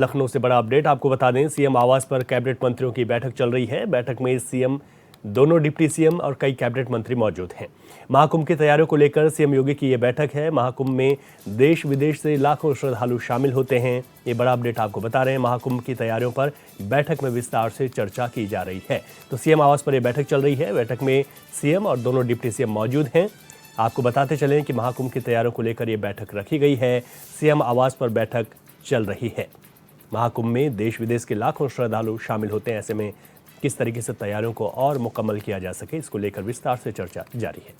लखनऊ से बड़ा अपडेट आपको बता दें, सीएम आवास पर कैबिनेट मंत्रियों की बैठक चल रही है। बैठक में सीएम, दोनों डिप्टी सीएम और कई कैबिनेट मंत्री मौजूद हैं। महाकुंभ की तैयारियों को लेकर सीएम योगी की यह बैठक है। महाकुंभ में देश विदेश से लाखों श्रद्धालु शामिल होते हैं। ये बड़ा अपडेट आपको बता रहे हैं। महाकुंभ की तैयारियों पर बैठक में विस्तार से चर्चा की जा रही है। तो सीएम आवास पर यह बैठक चल रही है। बैठक में सीएम और दोनों डिप्टी सीएम मौजूद हैं। आपको बताते चलें कि महाकुंभ की तैयारियों को लेकर यह बैठक रखी गई है। सीएम आवास पर बैठक चल रही है। महाकुंभ में देश विदेश के लाखों श्रद्धालु शामिल होते हैं। ऐसे में किस तरीके से तैयारियों को और मुकम्मल किया जा सके, इसको लेकर विस्तार से चर्चा जारी है।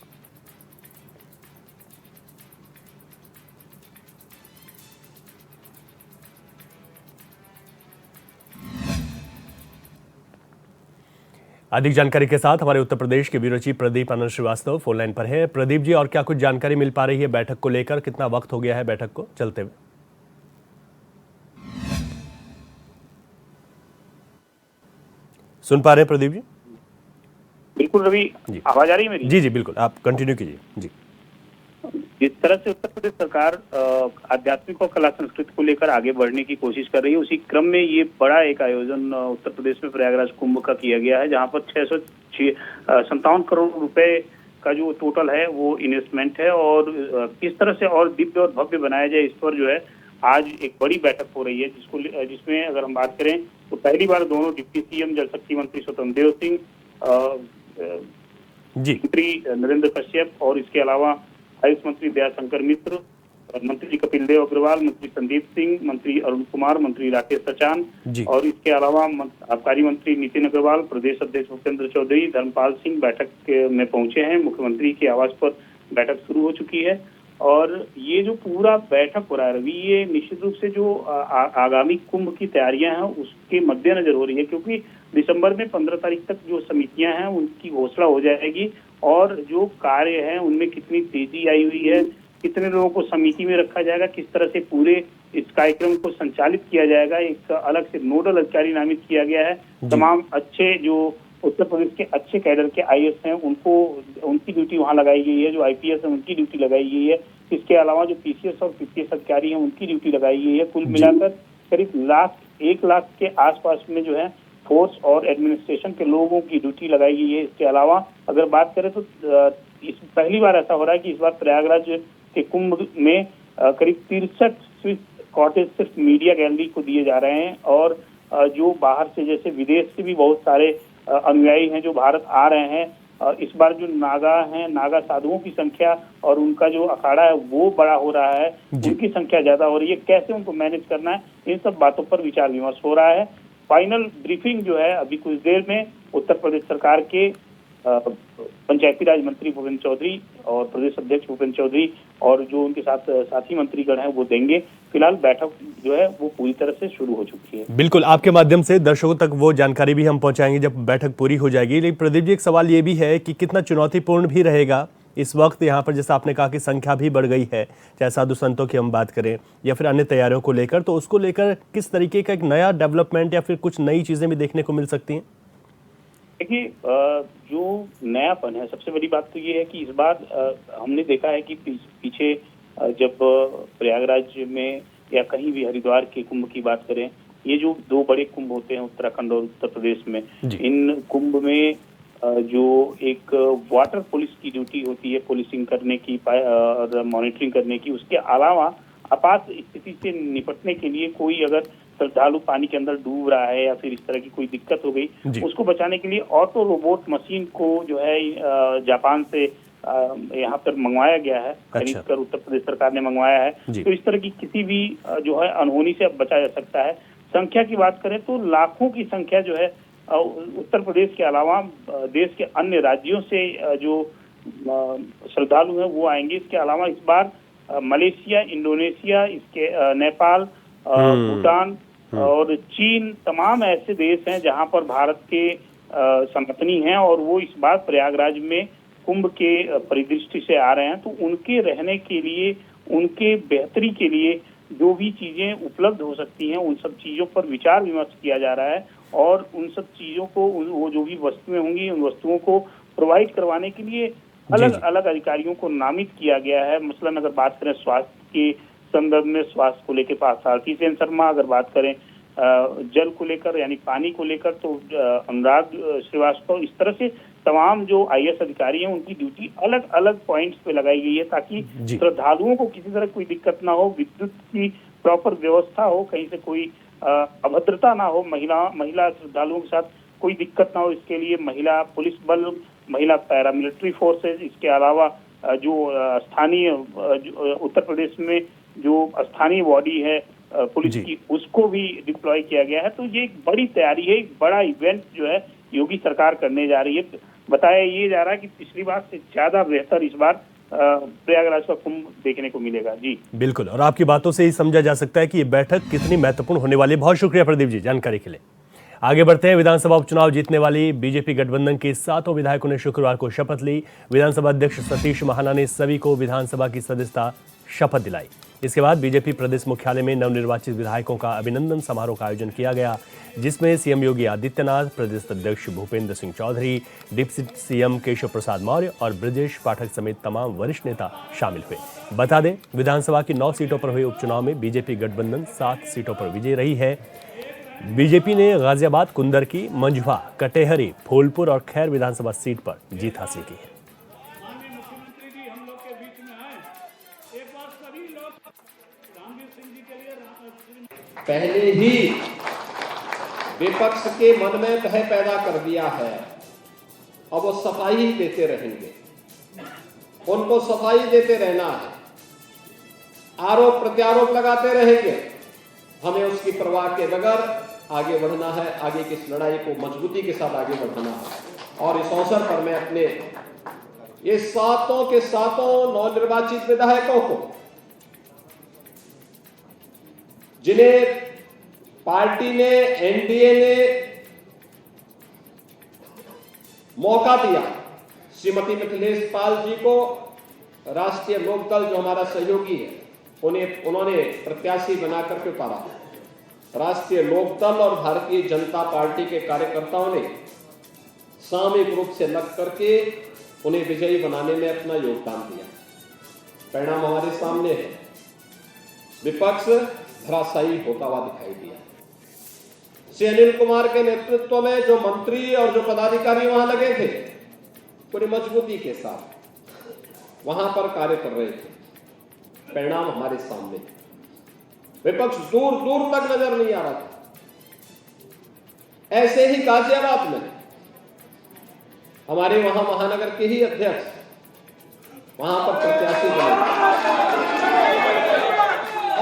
अधिक जानकारी के साथ हमारे उत्तर प्रदेश के ब्यूरो चीफ प्रदीप आनंद श्रीवास्तव फोन लाइन पर है। प्रदीप जी, और क्या कुछ जानकारी मिल पा रही है बैठक को लेकर? कितना वक्त हो गया है बैठक को चलते हुए? सुन पा रहे हैं प्रदीप जी? बिल्कुल रवि, आवाज आ रही है मेरी? जी जी बिल्कुल, आप कंटिन्यू कीजिए जी। जिस तरह से उत्तर प्रदेश सरकार आध्यात्मिक और कला संस्कृति को लेकर आगे बढ़ने की कोशिश कर रही है, उसी क्रम में ये बड़ा एक आयोजन उत्तर प्रदेश में प्रयागराज कुंभ का किया गया है, जहां पर 657 करोड़ रुपए का जो टोटल है वो इन्वेस्टमेंट है। और किस तरह से और दिव्य और भव्य बनाया जाए, इस पर जो है आज एक बड़ी बैठक हो रही है, जिसमें अगर हम बात करें तो पहली बार दोनों डिप्टी सीएम जल शक्ति मंत्री स्वतंत्र देव सिंह, मंत्री नरेंद्र कश्यप और इसके अलावा आयुष मंत्री दयाशंकर मिश्र, मंत्री कपिल देव अग्रवाल, मंत्री संदीप सिंह, मंत्री अरुण कुमार, मंत्री राकेश सचान और इसके अलावा आबकारी मंत्री नितिन अग्रवाल, प्रदेश अध्यक्ष भूपेंद्र चौधरी, धर्मपाल सिंह बैठक में पहुंचे हैं। मुख्यमंत्री के आवास पर बैठक शुरू हो चुकी है और ये जो पूरा बैठक हो रहा है रवि, ये निश्चित रूप से जो आगामी कुंभ की तैयारियां हैं उसके मद्देनजर हो रही है, क्योंकि दिसंबर में 15 तारीख तक जो समितियां हैं उनकी घोषणा हो जाएगी और जो कार्य है उनमें कितनी तेजी आई हुई है, कितने लोगों को समिति में रखा जाएगा, किस तरह से पूरे इस कार्यक्रम को संचालित किया जाएगा, एक अलग से नोडल अधिकारी नामित किया गया है। तमाम अच्छे जो उत्तर प्रदेश के अच्छे कैडर के आईएएस हैं उनकी ड्यूटी वहां लगाई गई है, जो आईपीएस है उनकी ड्यूटी लगाई गई है। इसके अलावा जो पीसीएस और पीपीएस अधिकारी हैं उनकी ड्यूटी लगाई गई है। कुल मिलाकर करीब 1 लाख के आसपास में जो है फोर्स और एडमिनिस्ट्रेशन के लोगों की ड्यूटी लगाई गई है। इसके अलावा अगर बात करें तो इस पहली बार ऐसा हो रहा है कि इस बार प्रयागराज के कुंभ में करीब 63 स्विस कॉटेज सिर्फ मीडिया गैलरी को दिए जा रहे हैं और जो बाहर से जैसे विदेश से भी बहुत सारे अनुयायी हैं जो भारत आ रहे हैं। इस बार जो नागा साधुओं की संख्या और उनका जो अखाड़ा है वो बड़ा हो रहा है, उनकी संख्या ज्यादा हो रही है। कैसे उनको मैनेज करना है, इन सब बातों पर विचार विमर्श हो रहा है। फाइनल ब्रीफिंग जो है अभी कुछ देर में उत्तर प्रदेश सरकार के पंचायती राज मंत्री भूपेंद्र चौधरी और प्रदेश अध्यक्ष भूपेंद्र चौधरी और जो उनके साथी मंत्रीगण हैं वो देंगे। फिलहाल बैठक जो है वो पूरी तरह से शुरू हो चुकी है। बिल्कुल, आपके माध्यम से दर्शकों तक वो जानकारी भी हम पहुंचाएंगे जब बैठक पूरी हो जाएगी। लेकिन प्रदीप जी, एक सवाल ये भी है कि कितना चुनौतीपूर्ण भी रहेगा इस वक्त यहाँ पर, जैसा आपने कहा कि संख्या भी बढ़ गई है, चाहे साधु संतों की हम बात करें या फिर अन्य तैयारियों को लेकर, तो उसको लेकर किस तरीके का एक नया डेवलपमेंट या फिर कुछ नई चीजें भी देखने को मिल सकती हैं? देखिए, जो नयापन है, सबसे बड़ी बात तो ये है कि इस बार हमने देखा है कि पीछे जब प्रयागराज में या कहीं भी हरिद्वार के कुंभ की बात करें, ये जो 2 बड़े कुंभ होते हैं उत्तराखंड और उत्तर प्रदेश में, इन कुंभ में जो एक वाटर पुलिस की ड्यूटी होती है, पुलिसिंग करने की और मॉनिटरिंग करने की, उसके अलावा आपात स्थिति से निपटने के लिए कोई अगर श्रद्धालु पानी के अंदर डूब रहा है या फिर इस तरह की कोई दिक्कत हो गई, उसको बचाने के लिए ऑटो रोबोट मशीन को जो है जापान से यहाँ पर मंगवाया गया है, खरीद कर उत्तर प्रदेश सरकार ने मंगवाया है। तो इस तरह की किसी भी जो है अनहोनी से अब बचा जा सकता है। संख्या की बात करें तो लाखों की संख्या जो है उत्तर प्रदेश के अलावा देश के अन्य राज्यों से जो श्रद्धालु हैं वो आएंगे। इसके अलावा इस बार मलेशिया, इंडोनेशिया, इसके नेपाल, भूटान और चीन, तमाम ऐसे देश हैं जहां पर भारत के संपत्ति हैं और वो इस बार प्रयागराज में कुंभ के परिदृष्टि से आ रहे हैं। तो उनके रहने के लिए, उनके बेहतरी के लिए जो भी चीजें उपलब्ध हो सकती हैं उन सब चीजों पर विचार विमर्श किया जा रहा है और उन सब चीजों को, वो जो भी वस्तुएं होंगी उन वस्तुओं को प्रोवाइड करवाने के लिए अलग अलग अधिकारियों को नामित किया गया है। मसलन अगर बात करें स्वास्थ्य के संदर्भ में, स्वास्थ्य को लेकर पार्थसारथी सेन शर्मा, अगर बात करें जल को लेकर यानी पानी को लेकर तो अनुराग श्रीवास्तव, इस तरह से तमाम जो आईएएस अधिकारी हैं उनकी ड्यूटी अलग अलग पॉइंट्स पे लगाई गई है ताकि श्रद्धालुओं को किसी तरह कोई दिक्कत ना हो, विद्युत की प्रॉपर व्यवस्था हो, कहीं से कोई अभद्रता ना हो, महिला श्रद्धालुओं के साथ कोई दिक्कत ना हो। इसके लिए महिला पुलिस बल, महिला पैरामिलिट्री फोर्सेज, इसके अलावा जो स्थानीय उत्तर प्रदेश में जो स्थानीय बॉडी है पुलिस की, उसको भी डिप्लॉय किया गया है। तो ये एक बड़ी तैयारी है, एक बड़ा इवेंट जो है योगी सरकार करने जा रही है। बताया ये जा रहा है कि पिछली बार से ज्यादा बेहतर इस बार प्रयागराज का कुंभ देखने को मिलेगा। जी बिल्कुल, और आपकी बातों से ही समझा जा सकता है कि ये बैठक कितनी महत्वपूर्ण होने वाली है। बहुत शुक्रिया प्रदीप जी जानकारी के लिए। आगे बढ़ते हैं। विधानसभा उपचुनाव जीतने वाली बीजेपी गठबंधन के 7 विधायकों ने शुक्रवार को शपथ ली। विधानसभा अध्यक्ष सतीश महाना ने सभी को विधानसभा की सदस्यता शपथ दिलाई। इसके बाद बीजेपी प्रदेश मुख्यालय में नवनिर्वाचित विधायकों का अभिनंदन समारोह का आयोजन किया गया, जिसमें सीएम योगी आदित्यनाथ, प्रदेश अध्यक्ष भूपेंद्र सिंह चौधरी, डिप्टी सीएम केशव प्रसाद मौर्य और ब्रजेश पाठक समेत तमाम वरिष्ठ नेता शामिल हुए। बता दें, विधानसभा की 9 सीटों पर हुए उपचुनाव में बीजेपी गठबंधन 7 सीटों पर विजयी रही है। बीजेपी ने गाजियाबाद, कुंदरकी, मंझवा, कटेहरी, फूलपुर और खैर विधानसभा सीट पर जीत हासिल की है। पहले ही विपक्ष के मन में भय पैदा कर दिया है, अब वो सफाई देते रहेंगे, उनको सफाई देते रहना है, आरोप प्रत्यारोप लगाते रहेंगे। हमें उसकी परवाह के बगैर आगे बढ़ना है, आगे की इस लड़ाई को मजबूती के साथ आगे बढ़ाना है। और इस अवसर पर मैं अपने ये 7 के 7 नवनिर्वाचित विधायकों को, जिन्हें पार्टी ने, एनडीए ने मौका दिया, श्रीमती मिथिलेश पाल जी को राष्ट्रीय लोकदल जो हमारा सहयोगी है, उन्होंने प्रत्याशी बनाकर के उतारा। राष्ट्रीय लोकदल और भारतीय जनता पार्टी के कार्यकर्ताओं ने सामूहिक रूप से लग करके उन्हें विजयी बनाने में अपना योगदान दिया। परिणाम हमारे सामने है, विपक्ष धराशायी होता हुआ दिखाई दिया। श्री अनिल कुमार के नेतृत्व में जो मंत्री और जो पदाधिकारी वहां लगे थे, पूरी मजबूती के साथ वहां पर कार्य कर रहे थे। परिणाम हमारे सामने, विपक्ष दूर दूर तक नजर नहीं आ रहा था। ऐसे ही गाजियाबाद में हमारे वहां महानगर के ही अध्यक्ष वहां पर प्रत्याशी बने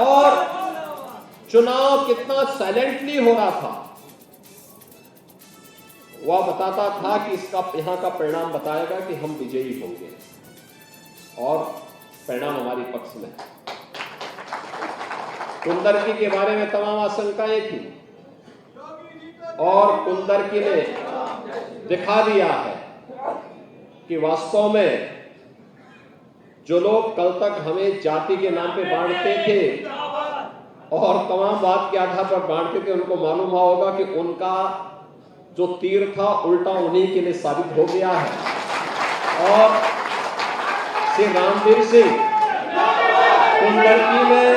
और चुनाव कितना साइलेंटली हो रहा था वह बताता था कि इसका यहां का परिणाम बताएगा कि हम विजयी होंगे, और परिणाम हमारे पक्ष में। कुंदरकी के बारे में तमाम आशंकाएं थी और कुंदरकी ने दिखा दिया है कि वास्तव में जो लोग कल तक हमें जाति के नाम पे बांटते थे और तमाम बात के आधार पर बांटते थे, उनको मालूम हुआ होगा कि उनका जो तीर था उल्टा उन्हीं के लिए साबित हो गया है। और श्री रामवीर सिंह कुंदरकी में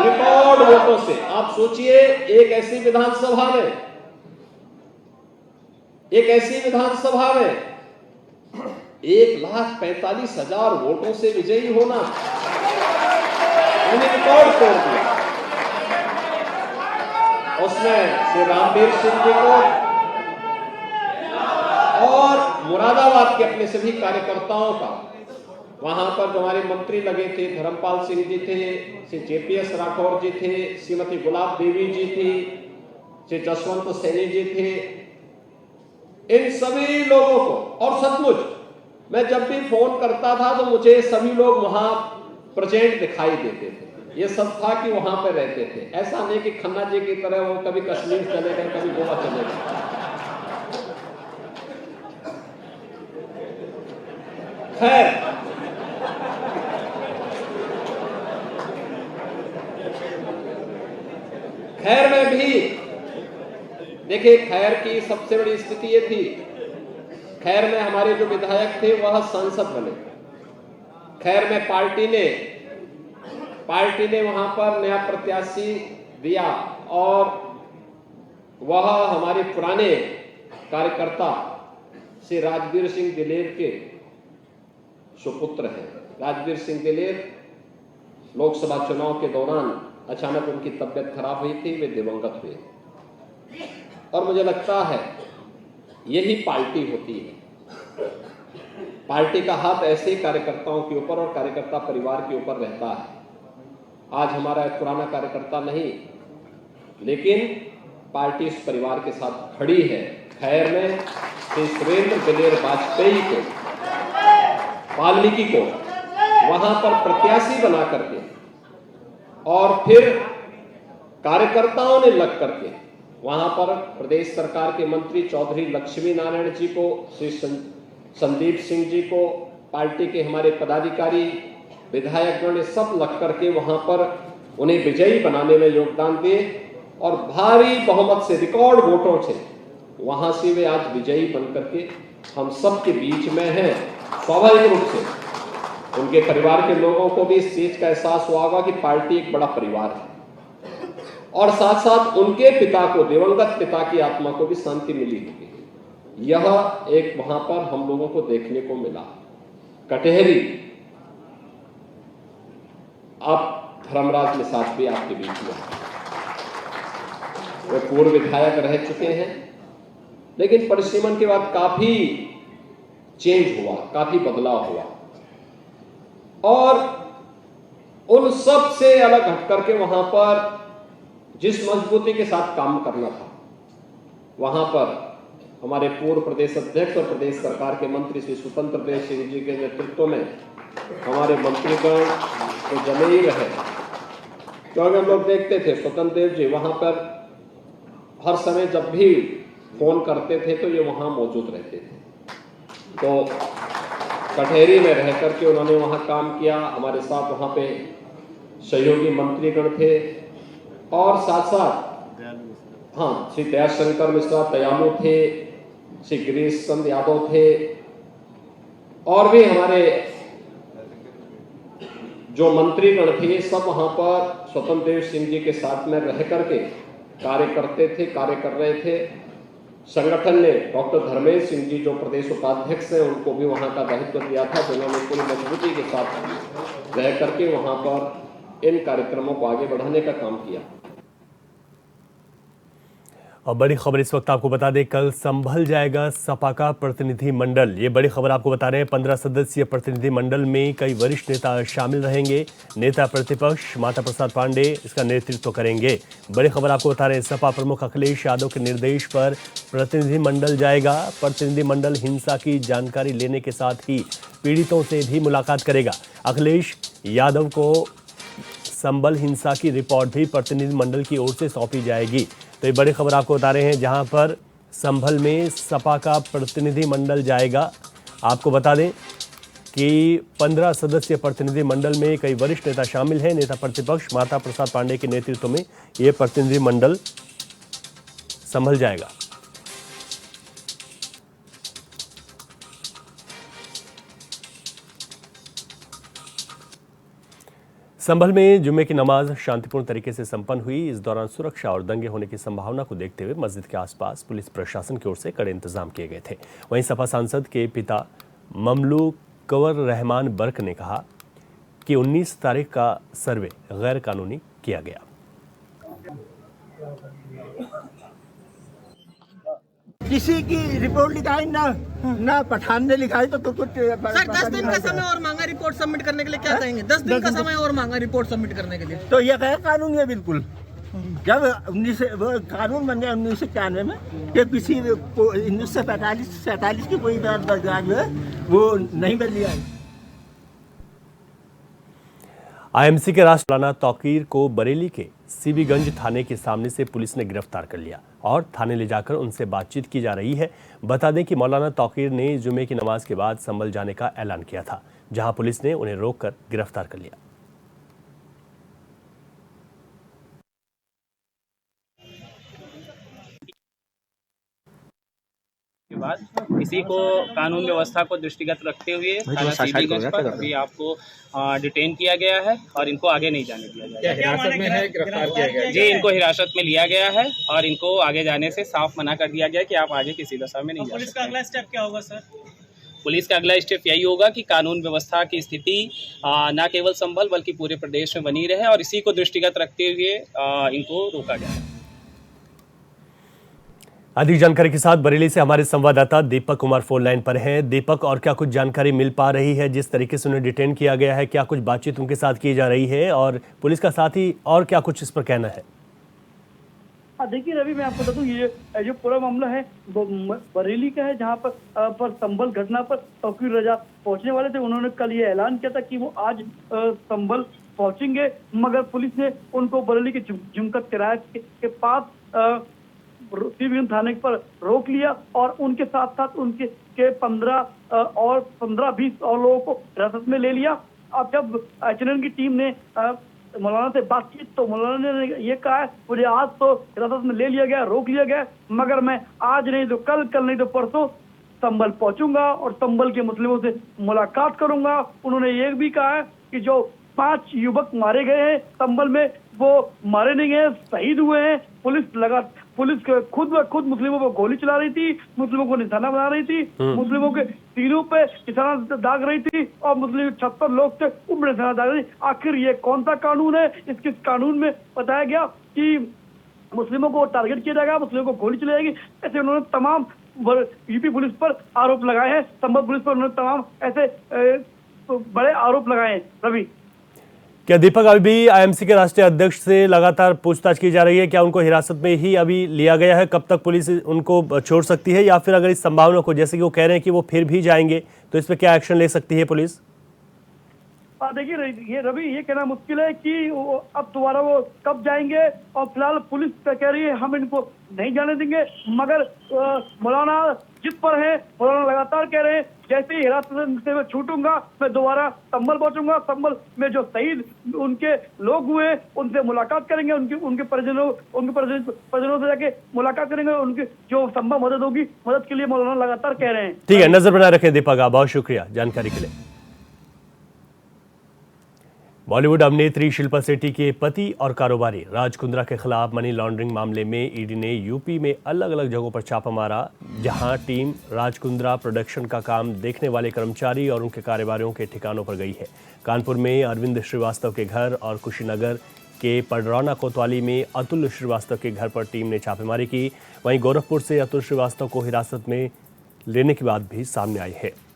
रिकॉर्ड वोटों से, आप सोचिए, एक ऐसी विधानसभा में 1,45,000 वोटों से विजयी होना, उन्हें रिकॉर्ड तोड़ दिया। उसमें श्री रामवीर सिंह जी को और मुरादाबाद के अपने सभी कार्यकर्ताओं का, वहां पर जो हमारे मंत्री लगे थे, धर्मपाल सिंह जी थे, श्री जेपीएस राठौर जी थे, श्रीमती गुलाब देवी जी थी, श्री जसवंत सैनी जी थे, इन सभी लोगों को, और सचमुच मैं जब भी फोन करता था तो मुझे सभी लोग वहां प्रेजेंट दिखाई देते थे। ये सब था कि वहां पे रहते थे, ऐसा नहीं कि खन्ना जी की तरह वो कभी कश्मीर चले गए, कभी गोवा चले गए। खैर में भी देखिए, खैर की सबसे बड़ी स्थिति ये थी, खैर में हमारे जो विधायक थे वह सांसद बने। खैर में पार्टी ने वहां पर नया प्रत्याशी दिया और वह हमारे पुराने कार्यकर्ता श्री राजवीर सिंह दिलेर के सुपुत्र हैं। राजवीर सिंह दिलेर लोकसभा चुनाव के दौरान अचानक उनकी तबियत खराब हुई थी, वे दिवंगत हुए। और मुझे लगता है यही पार्टी होती है। पार्टी का हाथ ऐसे ही कार्यकर्ताओं के ऊपर और कार्यकर्ता परिवार के ऊपर रहता है। आज हमारा एक पुराना कार्यकर्ता नहीं, लेकिन पार्टी इस परिवार के साथ खड़ी है। खैर में श्री सुरेंद्र दिलेर वाजपेयी को, वाल्मीकि को वहां पर प्रत्याशी बना करके और फिर कार्यकर्ताओं ने लग करके वहां पर प्रदेश सरकार के मंत्री चौधरी लक्ष्मी नारायण जी को, श्री संदीप सिंह जी को, पार्टी के हमारे पदाधिकारी विधायकगण ने सब लग करके वहां पर उन्हें विजयी बनाने में योगदान दिए और भारी बहुमत से, रिकॉर्ड वोटों से वहां से वे आज विजयी बन करके हम सब के बीच में हैं। स्वाभाविक रूप से उनके परिवार के लोगों को भी इस चीज का एहसास हुआ होगा कि पार्टी एक बड़ा परिवार है और साथ साथ उनके पिता को, दिवंगत पिता की आत्मा को भी शांति मिली होगी। यह एक वहां पर हम लोगों को देखने को मिला। कटहरी, अब धर्मराज निषाद भी आपके बीच में है। वे पूर्व विधायक रह चुके हैं, लेकिन परिसीमन के बाद काफी चेंज हुआ, काफी बदलाव हुआ और उन सब से अलग हट करके वहां पर जिस मजबूती के साथ काम करना था, वहां पर हमारे पूर्व प्रदेश अध्यक्ष और प्रदेश सरकार के मंत्री श्री स्वतंत्र देव सिंह जी के नेतृत्व में हमारे मंत्रीगण तो जमे ही रहे। क्योंकि हम लोग देखते थे स्वतंत्र देव जी वहां पर हर समय जब भी फोन करते थे तो ये वहां मौजूद रहते थे। तो कटहरी में रह करके उन्होंने वहां काम किया। हमारे साथ वहां पे सहयोगी मंत्रीगण थे और साथ साथ श्री दयाशंकर मिश्रा दयालु थे, श्री गिरीश चंद्र यादव थे और भी हमारे जो मंत्रीगण थे, सब वहां पर स्वतंत्र देव सिंह जी के साथ में रह करके कार्य करते थे, कार्य कर रहे थे। संगठन ने डॉक्टर धर्मेश सिंह जी जो प्रदेश उपाध्यक्ष हैं, उनको भी वहां का दायित्व दिया था, जिन्होंने पूरी मजबूती के साथ रह करके वहां पर इन कार्यक्रमों को आगे बढ़ाने का काम किया। और बड़ी खबर इस वक्त आपको बता दें, कल संभल जाएगा सपा का प्रतिनिधि मंडल। ये बड़ी खबर आपको बता रहे हैं। 15 सदस्यीय प्रतिनिधि मंडल में कई वरिष्ठ नेता शामिल रहेंगे। नेता प्रतिपक्ष माता प्रसाद पांडे इसका नेतृत्व करेंगे। बड़ी खबर आपको बता रहे हैं, सपा प्रमुख अखिलेश यादव के निर्देश पर प्रतिनिधि मंडल जाएगा। प्रतिनिधि मंडल हिंसा की जानकारी लेने के साथ ही पीड़ितों से भी मुलाकात करेगा। अखिलेश यादव को संभल हिंसा की रिपोर्ट भी प्रतिनिधि मंडल की ओर से सौंपी जाएगी। तो ये बड़ी खबर आपको बता रहे हैं, जहां पर संभल में सपा का प्रतिनिधि मंडल जाएगा। आपको बता दें कि 15 सदस्यीय प्रतिनिधि मंडल में कई वरिष्ठ नेता शामिल हैं। नेता प्रतिपक्ष माता प्रसाद पांडे के नेतृत्व में ये प्रतिनिधि मंडल संभल जाएगा। संभल में जुम्मे की नमाज शांतिपूर्ण तरीके से संपन्न हुई। इस दौरान सुरक्षा और दंगे होने की संभावना को देखते हुए मस्जिद के आसपास पुलिस प्रशासन की ओर से कड़े इंतजाम किए गए थे। वहीं सपा सांसद के पिता ममलूक कंवर रहमान बर्क ने कहा कि 19 तारीख का सर्वे गैर कानूनी किया गया। किसी की रिपोर्ट लिखाई ना पठान ने लिखाई तो कुछ सर 10 दिन का समय और मांगा रिपोर्ट सबमिट करने के लिए। क्या कहेंगे? 10 दिन का समय और मांगा रिपोर्ट सबमिट करने के लिए। तो ये गैर कानूनी है बिल्कुल। जब 19 बन गया 1991 में कि किसी 1945-47 की कोई दरगाह जो है वो नहीं बदली आई। आईएमसी के राष्ट्रीय मौलाना तौकीर को बरेली के सीबीगंज थाने के सामने से पुलिस ने गिरफ्तार कर लिया और थाने ले जाकर उनसे बातचीत की जा रही है। बता दें कि मौलाना तौकीर ने जुमे की नमाज के बाद संभल जाने का ऐलान किया था, जहां पुलिस ने उन्हें रोककर गिरफ्तार कर लिया। बाद इसी को कानून व्यवस्था को दृष्टिगत रखते हुए थाना सीबीगंज पर अभी आपको डिटेन किया गया है और इनको आगे नहीं जाने दिया जाएगा। हिरासत में है, गिरफ्तार किया गया जी, इनको हिरासत में लिया गया है और इनको आगे जाने से साफ मना कर दिया गया कि आप आगे किसी दशा में नहीं जा सकते। पुलिस का अगला स्टेप क्या होगा सर? पुलिस का अगला स्टेप यही होगा कि कानून व्यवस्था की स्थिति न केवल संभल बल्कि पूरे प्रदेश में बनी रहे और इसी को दृष्टिगत रखते हुए इनको रोका गया है। अधिक जानकारी के साथ बरेली से हमारे संवाददाता दीपक कुमार फोन लाइन पर हैं। दीपक, और क्या कुछ जानकारी मिल पा रही है? जिस तरीके से उन्हें डिटेन किया गया है, क्या कुछ बातचीत उनके साथ की जा रही है और पुलिस का साथ ही और क्या कुछ इस पर कहना है? देखिए रवि, मैं आपको बता दूं, ये जो पूरा मामला है वो बरेली का है, जहां पर संभल घटना पर तौकीर रजा पहुंचने वाले थे। उन्होंने कल ये ऐलान किया था कि वो आज संभल पहुंचेंगे, मगर पुलिस ने उनको बरेली के जुमकत किराए के पास सीबीगंज थाने पर रोक लिया और उनके साथ साथ उनके 15-20 और लोगों को हिरासत में ले लिया। अब जब HNN की टीम ने मौलाना से बात की तो मौलाना ने ये कहा, मुझे आज तो हिरासत में ले लिया गया, रोक लिया गया, मगर मैं आज नहीं तो कल नहीं तो परसों संभल पहुंचूंगा और संभल के मुस्लिमों से मुलाकात करूंगा। उन्होंने ये भी कहा है कि जो 5 युवक मारे गए हैं संभल में, वो मारे नहीं गए, शहीद हुए हैं। पुलिस खुद मुस्लिमों पर गोली चला रही थी, मुस्लिमों को निशाना बना रही थी, मुस्लिमों के सीनों पे निशाना दाग रही थी और मुस्लिम 76 लोग थे, उन निशाना दाग रही थी। आखिर ये कौन सा कानून है? इस कानून में बताया गया कि मुस्लिमों को टारगेट किया जाएगा, मुस्लिमों को गोली चलाई जाएगी। ऐसे उन्होंने तमाम यूपी पुलिस पर आरोप लगाए हैं, संभल पुलिस पर उन्होंने तमाम ऐसे बड़े आरोप लगाए हैं। रवि, क्या दीपक, अभी भी IMC के राष्ट्रीय अध्यक्ष से लगातार पूछताछ की जा रही है? क्या उनको हिरासत में ही अभी लिया गया है? कब तक पुलिस उनको छोड़ सकती है, या फिर अगर इस संभावना को, जैसे कि वो कह रहे हैं कि वो फिर भी जाएंगे, तो इस पर क्या एक्शन ले सकती है पुलिस? देखिए ये रवि, ये कहना मुश्किल है कि अब दोबारा वो कब जाएंगे, और फिलहाल पुलिस कह रही है हम इनको नहीं जाने देंगे, मगर मौलाना जिद पर है। मौलाना लगातार कह रहे हैं जैसे ही हिरासत से मैं छूटूंगा मैं दोबारा संभल पहुंचूंगा, संभल में जो शहीद उनके लोग हुए उनसे मुलाकात करेंगे, उनके परिजनों से जाके मुलाकात करेंगे, उनकी जो संभव मदद होगी मदद के लिए मौलाना लगातार कह रहे हैं। ठीक है, नजर बनाए रखें दीपक, आप बहुत शुक्रिया जानकारी के लिए। बॉलीवुड अभिनेत्री शिल्पा शेट्टी के पति और कारोबारी राज कुंद्रा के खिलाफ मनी लॉन्ड्रिंग मामले में ईडी ने यूपी में अलग अलग जगहों पर छापा मारा, जहां टीम राज कुंद्रा प्रोडक्शन का काम देखने वाले कर्मचारी और उनके कारोबारियों के ठिकानों पर गई है। कानपुर में अरविंद श्रीवास्तव के घर और कुशीनगर के पडरौना कोतवाली में अतुल श्रीवास्तव के घर पर टीम ने छापेमारी की। वहीं गोरखपुर से अतुल श्रीवास्तव को हिरासत में लेने की बात भी सामने आई है।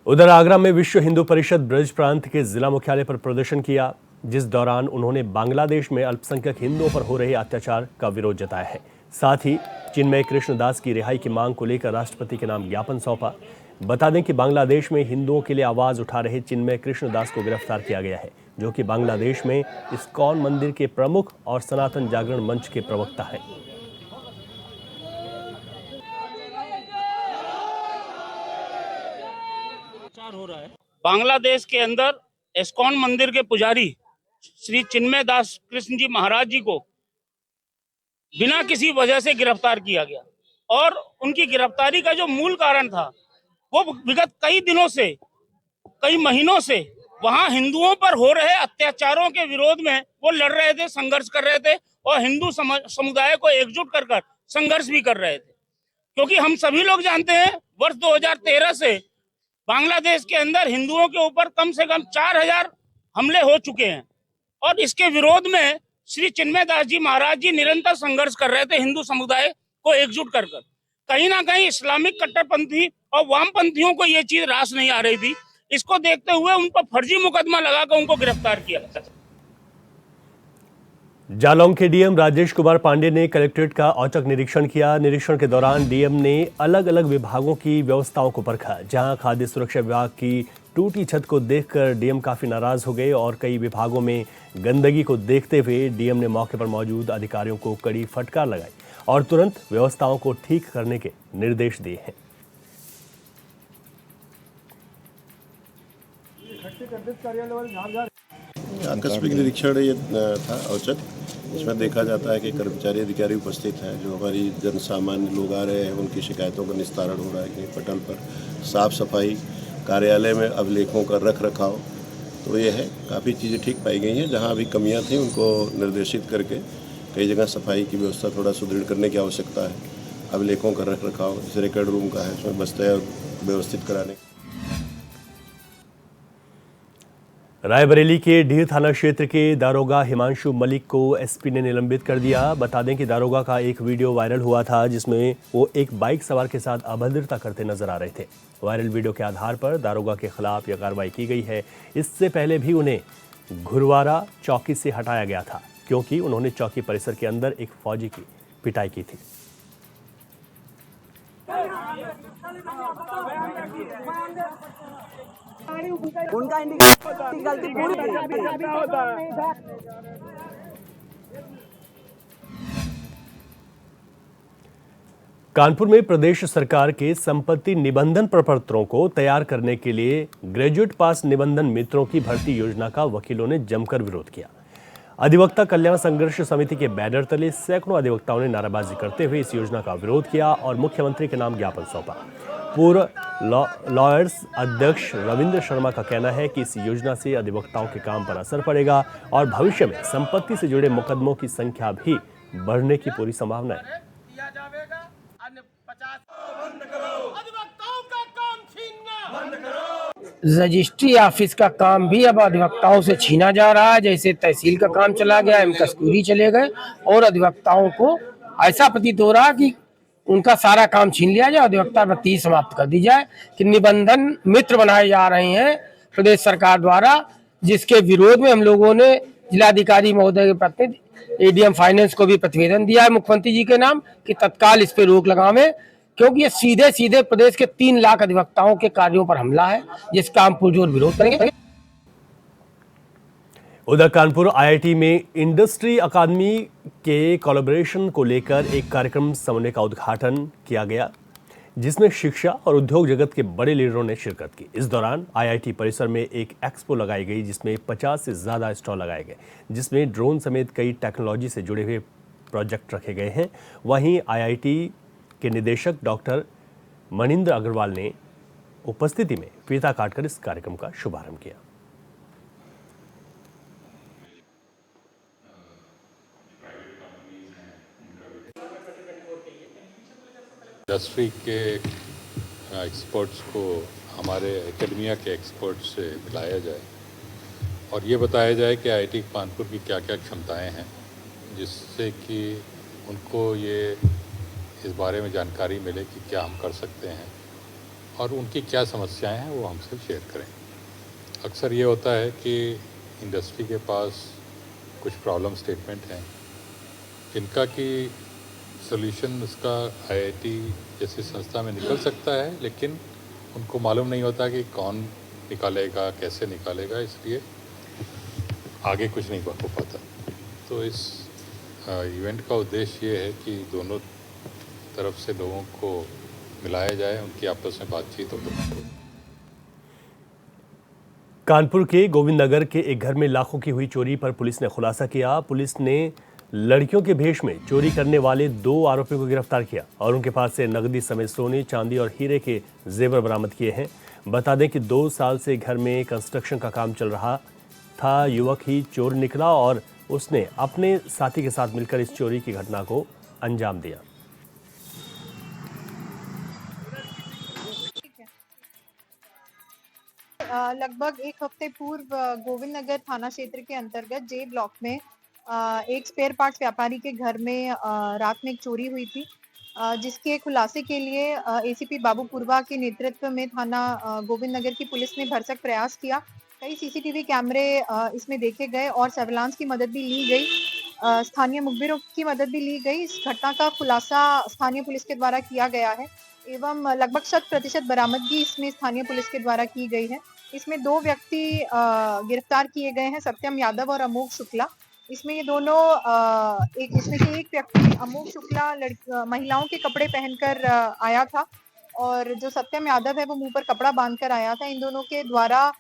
उधर आगरा में विश्व हिंदू परिषद ब्रज प्रांत के जिला मुख्यालय पर प्रदर्शन किया, जिस दौरान उन्होंने बांग्लादेश में अल्पसंख्यक हिंदुओं पर हो रहे अत्याचार का विरोध जताया है। साथ ही चिन्मय कृष्णदास की रिहाई की मांग को लेकर राष्ट्रपति के नाम ज्ञापन सौंपा। बता दें कि बांग्लादेश में हिंदुओं के लिए आवाज उठा रहे चिन्मय कृष्णदास को गिरफ्तार किया गया है, जो कि बांग्लादेश में इस्कॉन मंदिर के प्रमुख और सनातन जागरण मंच के प्रवक्ता हैं। बांग्लादेश के अंदर इस्कॉन मंदिर के पुजारी श्री चिन्मय दास कृष्ण जी महाराज जी को बिना किसी वजह से गिरफ्तार किया गया और उनकी गिरफ्तारी का जो मूल कारण था वो विगत कई दिनों से, कई महीनों से वहां हिंदुओं पर हो रहे अत्याचारों के विरोध में वो लड़ रहे थे, संघर्ष कर रहे थे और हिंदू समुदाय को एकजुट कर संघर्ष भी कर रहे थे। क्योंकि हम सभी लोग जानते हैं वर्ष 2013 से बांग्लादेश के अंदर हिंदुओं के ऊपर कम से कम 4000 हमले हो चुके हैं और इसके विरोध में श्री चिन्मय दास जी महाराज जी निरंतर संघर्ष कर रहे थे हिंदू समुदाय को एकजुट कर। कहीं ना कहीं इस्लामिक कट्टरपंथी और वामपंथियों को ये चीज रास नहीं आ रही थी। इसको देखते हुए उन पर फर्जी मुकदमा लगाकर उनको गिरफ्तार किया। जालौन के डीएम राजेश कुमार पांडे ने कलेक्ट्रेट का औचक निरीक्षण किया। निरीक्षण के दौरान डीएम ने अलग अलग विभागों की व्यवस्थाओं को परखा, जहां खाद्य सुरक्षा विभाग की टूटी छत को देखकर डीएम काफी नाराज हो गए और कई विभागों में गंदगी को देखते हुए डीएम ने मौके पर मौजूद अधिकारियों को कड़ी फटकार लगाई और तुरंत व्यवस्थाओं को ठीक करने के निर्देश दिए हैं। आकस्मिक निरीक्षण ये था औचक। इसमें देखा जाता है कि कर्मचारी अधिकारी उपस्थित हैं, जो हमारी जन सामान्य लोग आ रहे हैं उनकी शिकायतों का निस्तारण हो रहा है कि पटल पर साफ सफाई, कार्यालय में अभिलेखों का रख रखाव, तो ये है काफ़ी चीज़ें ठीक पाई गई हैं। जहाँ अभी कमियाँ थी उनको निर्देशित करके कई जगह सफाई की व्यवस्था थोड़ा सुदृढ़ करने की आवश्यकता है। अभिलेखों का रख रखाव, जैसे रिकॉर्ड रूम का है, उसमें बस्ते व्यवस्थित कराने। रायबरेली के ढीर थाना क्षेत्र के दारोगा हिमांशु मलिक को एसपी ने निलंबित कर दिया। बता दें कि दारोगा का एक वीडियो वायरल हुआ था जिसमें वो एक बाइक सवार के साथ अभद्रता करते नजर आ रहे थे। वायरल वीडियो के आधार पर दारोगा के खिलाफ यह कार्रवाई की गई है। इससे पहले भी उन्हें घुरवारा चौकी से हटाया गया था क्योंकि उन्होंने चौकी परिसर के अंदर एक फौजी की पिटाई की थी। उनका गलती पूरी कानपुर में प्रदेश सरकार के संपत्ति निबंधन प्रपत्रों को तैयार करने के लिए ग्रेजुएट पास निबंधन मित्रों की भर्ती योजना का वकीलों ने जमकर विरोध किया। अधिवक्ता कल्याण संघर्ष समिति के बैनर तले सैकड़ों अधिवक्ताओं ने नाराबाजी करते हुए इस योजना का विरोध किया और मुख्यमंत्री के नाम ज्ञापन सौंपा। पूर्व लॉयर्स अध्यक्ष रविंद्र शर्मा का कहना है कि इस योजना से अधिवक्ताओं के काम पर असर पड़ेगा और भविष्य में संपत्ति से जुड़े मुकदमों की संख्या भी बढ़ने की पूरी संभावना है। रजिस्ट्री ऑफिस का काम भी अब अधिवक्ताओं से छीना जा रहा है। जैसे तहसील का काम चला गया, कस्तूरी चले गए और अधिवक्ताओं को ऐसा प्रतीत हो रहा कि उनका सारा काम छीन लिया जाए, अधिवक्ता वृत्ति समाप्त कर दी जाए। कि निबंधन मित्र बनाए जा रहे हैं प्रदेश सरकार द्वारा, जिसके विरोध में हम लोगों ने जिलाधिकारी महोदय के प्रतिनिधि एडीएम फाइनेंस को भी प्रतिवेदन दिया है मुख्यमंत्री जी के नाम कि तत्काल इस पे रोक लगावे, क्योंकि ये सीधे सीधे प्रदेश के 3 लाख अधिवक्ताओं के कार्यों पर हमला है, जिसका हम पुरजोर विरोध करेंगे। उधर कानपुर आईआईटी में इंडस्ट्री अकादमी के कोलैबोरेशन को लेकर एक कार्यक्रम समन्वय का उद्घाटन किया गया, जिसमें शिक्षा और उद्योग जगत के बड़े लीडरों ने शिरकत की। इस दौरान आईआईटी परिसर में एक एक्सपो लगाई गई जिसमें 50 से ज्यादा स्टॉल लगाए गए, जिसमें ड्रोन समेत कई टेक्नोलॉजी से जुड़े हुए प्रोजेक्ट रखे गए हैं। वहीं आईआईटी के निदेशक डॉक्टर मनिंद्र अग्रवाल ने उपस्थिति में फीता काटकर इस कार्यक्रम का शुभारंभ किया। इंडस्ट्री के एक्सपर्ट्स को हमारे एकेडमिया के एक्सपर्ट्स से मिलाया जाए और ये बताया जाए कि आईआईटी कानपुर की क्या क्या क्षमताएं हैं, जिससे कि उनको ये इस बारे में जानकारी मिले कि क्या हम कर सकते हैं और उनकी क्या समस्याएं हैं वो हमसे शेयर करें। अक्सर ये होता है कि इंडस्ट्री के पास कुछ प्रॉब्लम स्टेटमेंट हैं जिनका कि सॉल्यूशन उसका आईआईटी जैसी संस्था में निकल सकता है, लेकिन उनको मालूम नहीं होता कि कौन निकालेगा, कैसे निकालेगा, इसलिए आगे कुछ नहीं बढ़ पाता। तो इस इवेंट का उद्देश्य ये है कि दोनों तरफ से लोगों को मिलाया जाए, उनकी आपस में बातचीत हो। कानपुर के गोविंद नगर के एक घर में लाखों की हुई चोरी पर पुलिस ने खुलासा किया। पुलिस ने लड़कियों के भेष में चोरी करने वाले 2 आरोपियों को गिरफ्तार किया और उनके पास से नकदी समेत सोने, चांदी और हीरे के जेवर बरामद किए हैं। बता दें कि 2 साल से घर में कंस्ट्रक्शन का काम चल रहा था। युवक ही चोर निकला और उसने अपने साथी के साथ मिलकर इस चोरी की घटना को अंजाम दिया। लगभग 1 हफ्ते पूर्व गोविंद नगर थाना क्षेत्र के अंतर्गत जे ब्लॉक में एक स्पेयर पार्ट्स व्यापारी के घर में रात में एक चोरी हुई थी, जिसके खुलासे के लिए एसीपी बाबू पूर्वा के नेतृत्व में थाना गोविंद नगर की पुलिस ने भरसक प्रयास किया। कई सीसीटीवी कैमरे इसमें देखे गए और सर्विलांस की मदद भी ली गई, स्थानीय मुखबिरों की मदद भी ली गई। इस घटना का खुलासा स्थानीय पुलिस के द्वारा किया गया है एवं लगभग 100% बरामदगी इसमें स्थानीय पुलिस के द्वारा की गई है। इसमें 2 व्यक्ति गिरफ्तार किए गए हैं, सत्यम यादव और अमोघ शुक्ला। इसमें ये दोनों इसमें से एक व्यक्ति अमोक शुक्ला महिलाओं के कपड़े पहनकर आया था और जो सत्यम यादव है वो मुंह पर कपड़ा बांधकर आया था। इन दोनों के द्वारा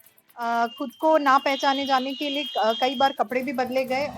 खुद को ना पहचाने जाने के लिए कई बार कपड़े भी बदले गए।